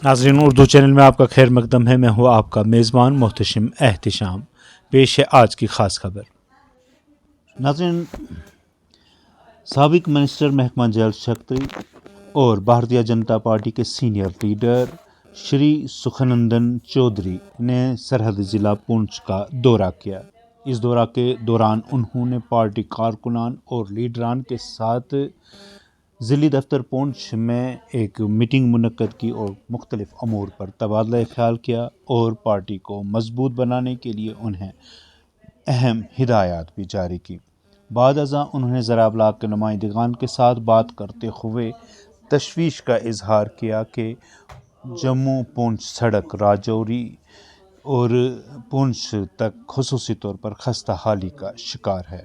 नाज़रीन, उर्दू चैनल में आपका खैर मकदम है। मैं हूँ आपका मेज़बान मोहतशिम एहतिशाम। पेश है आज की ख़ास खबर। नाज़रीन, साबिक मिनिस्टर महकमा जल शक्ति और भारतीय जनता पार्टी के सीनियर लीडर श्री सुखनंदन चौधरी ने सरहदी ज़िला पुंछ का दौरा किया। इस दौरा के दौरान उन्होंने पार्टी कारकुनान और लीडरान के साथ ज़िली दफ्तर पुंछ में एक मीटिंग मुनक्कद की और मुख्तलिफ अमूर पर तबादला ख्याल किया और पार्टी को मजबूत बनाने के लिए उन्हें अहम हिदायत भी जारी की। बाद अज़ां उन्होंने ज़रा ब्लाक के नुमाइंदगान के साथ बात करते हुए तशवीश का इजहार किया कि जम्मू पुंछ सड़क राजौरी और पुंछ तक खुसूसी तौर पर खस्ता हाली का शिकार है।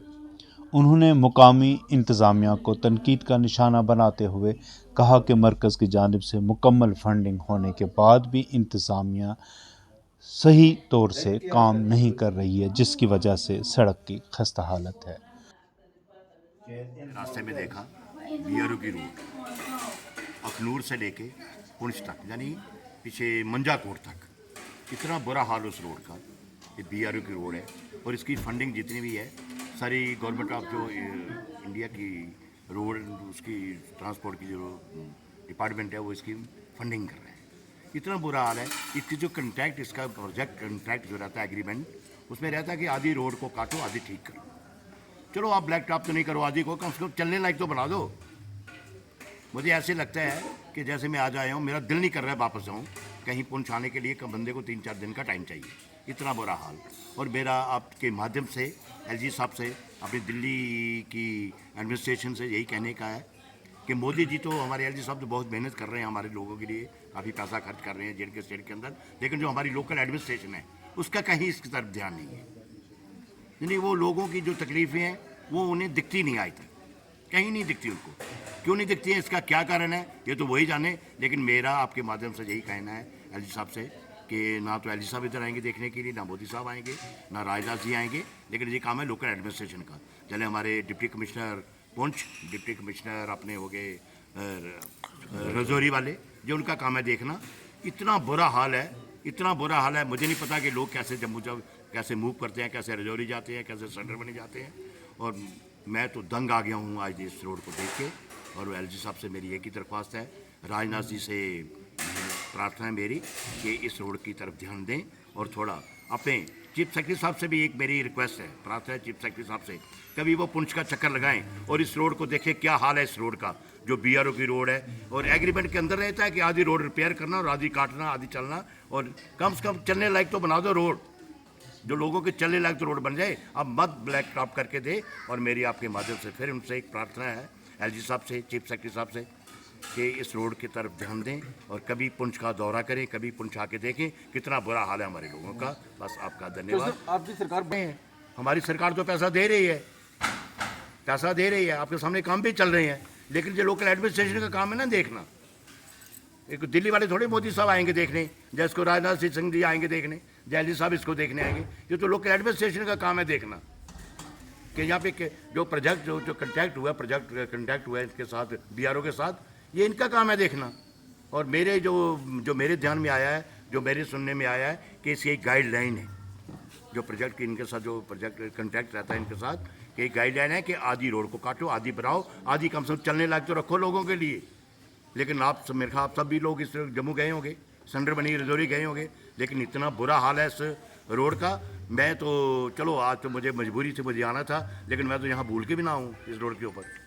उन्होंने मुकामी इंतज़ामिया को तनकीद का निशाना बनाते हुए कहा कि मरकज़ की जानिब से मुकम्मल फंडिंग होने के बाद भी इंतज़ामिया सही तौर से काम नहीं कर रही है, जिसकी वजह से सड़क की खस्ता हालत है। रास्ते में देखा बीआरओ की रोड अखनूर से लेके पुंछ तक, यानी पीछे मंजाकोट तक, इतना बुरा हाल उस रोड का। ये बीआरओ की रोड है और इसकी फंडिंग जितनी भी है सारी गवर्नमेंट ऑफ जो इंडिया की रोड उसकी ट्रांसपोर्ट की जो डिपार्टमेंट है वो इसकी फंडिंग कर रहे हैं। इतना बुरा हाल है। इसकी जो कंट्रैक्ट, इसका प्रोजेक्ट कंट्रैक्ट जो रहता है एग्रीमेंट, उसमें रहता है कि आधी रोड को काटो आधी ठीक करो। चलो आप ब्लैक टॉप तो नहीं करो, आधी को कम से कम चलने लायक तो बना दो। मुझे ऐसे लगता है कि जैसे मैं आज आया हूँ, मेरा दिल नहीं कर रहा है वापस आऊँ। कहीं पुंछ आने के लिए बंदे को 3-4 दिन का टाइम चाहिए, इतना बुरा हाल। और मेरा आपके माध्यम से एलजी साहब से, अपनी दिल्ली की एडमिनिस्ट्रेशन से यही कहने का है कि मोदी जी तो, हमारे एलजी साहब तो बहुत मेहनत कर रहे हैं हमारे लोगों के लिए, काफ़ी पैसा खर्च कर रहे हैं जेल के स्टेट के अंदर, लेकिन जो हमारी लोकल एडमिनिस्ट्रेशन है उसका कहीं इसकी तरफ ध्यान नहीं है। यानी वो लोगों की जो तकलीफ़ें हैं वो उन्हें दिखती नहीं आज तक, कहीं नहीं दिखती उनको। क्यों नहीं दिखती है, इसका क्या कारण है, ये तो वही जाने। लेकिन मेरा आपके माध्यम से यही कहना है एलजी साहब से कि ना तो एलजी साहब इधर आएंगे देखने के लिए, ना मोदी साहब आएंगे, ना राजनाथ जी आएंगे, लेकिन ये काम है लोकल एडमिनिस्ट्रेशन का। चले हमारे deputy commissioner Poonch, deputy commissioner अपने हो गए रजौरी वाले, जो उनका काम है देखना। इतना बुरा हाल है, इतना बुरा हाल है। मुझे नहीं पता कि लोग कैसे जम्मू जब कैसे मूव करते हैं, कैसे रजौरी जाते हैं, कैसे सेंटर बने जाते हैं। और मैं तो दंग आ गया हूँ आज इस रोड को देख के। और एलजी साहब से मेरी एक ही दरख्वास्त है, राजनाथ जी से प्रार्थना है मेरी कि इस रोड की तरफ ध्यान दें। और थोड़ा अपने चीफ सेक्रेटरी साहब से भी एक मेरी रिक्वेस्ट है, प्रार्थना है चीफ सेक्रेटरी साहब से, कभी वो पुंछ का चक्कर लगाएं और इस रोड को देखें क्या हाल है इस रोड का, जो बीआरओ की रोड है। और एग्रीमेंट के अंदर रहता है कि आधी रोड रिपेयर करना और आधी काटना, आधी चलना, और कम से कम चलने लायक तो बना दो रोड, जो लोगों के चलने लायक तो रोड बन जाए। अब मत ब्लैक टॉप करके दे। और मेरी आपके माध्यम से फिर उनसे एक प्रार्थना है एलजी साहब से, चीफ सेक्रेटरी साहब से, कि इस रोड की तरफ ध्यान दें और कभी पुंछ का दौरा करें, कभी पुंछ आके देखें कितना बुरा हाल है हमारे लोगों का। बस आपका धन्यवाद। तो आपकी सरकार में हमारी सरकार तो पैसा दे रही है, पैसा दे रही है, आपके सामने काम भी चल रहे हैं, लेकिन जो लोकल एडमिनिस्ट्रेशन का काम है ना देखना। एक दिल्ली वाले थोड़े मोदी साहब आएंगे देखने, जैसे इसको राजनाथ सिंह जी आएंगे देखने, जयली साहब इसको देखने आएंगे। ये तो लोकल एडमिनिस्ट्रेशन का काम है देखना कि यहाँ पे जो प्रोजेक्ट जो कंट्रैक्ट हुआ, प्रोजेक्ट कंट्रैक्ट हुआ है इसके साथ, बीआरओ के साथ, ये इनका काम है देखना। और मेरे जो मेरे ध्यान में आया है, जो मेरे सुनने में आया है कि इसकी एक गाइडलाइन है, जो प्रोजेक्ट की इनके साथ जो प्रोजेक्ट कंट्रैक्ट रहता है इनके साथ, कि एक गाइडलाइन है कि आधी रोड को काटो, आधी बनाओ, आधी कम से कम चलने लायक तो रखो लोगों के लिए। लेकिन आप मेरे ख्याल आप सब भी लोग इस जम्मू गए होंगे, सेंटर बनी रजौरी गए होंगे, लेकिन इतना बुरा हाल है इस रोड का। मैं तो चलो आज तो मुझे मजबूरी से मुझे आना था, लेकिन मैं तो यहाँ भूल के भी ना हूँ इस रोड के ऊपर।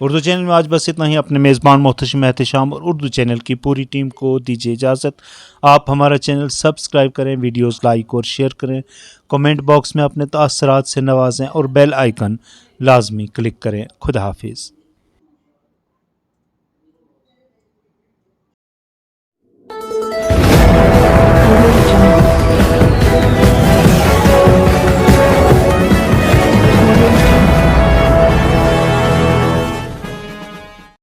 उर्दू चैनल में आज बस इतना ही। अपने मेज़बान मोहतशिम एहतिशाम और उर्दू चैनल की पूरी टीम को दीजिए इजाज़त। आप हमारा चैनल सब्सक्राइब करें, वीडियोस लाइक और शेयर करें, कमेंट बॉक्स में अपने तासरात से नवाजें और बेल आइकन लाजमी क्लिक करें। खुदा हाफिज़।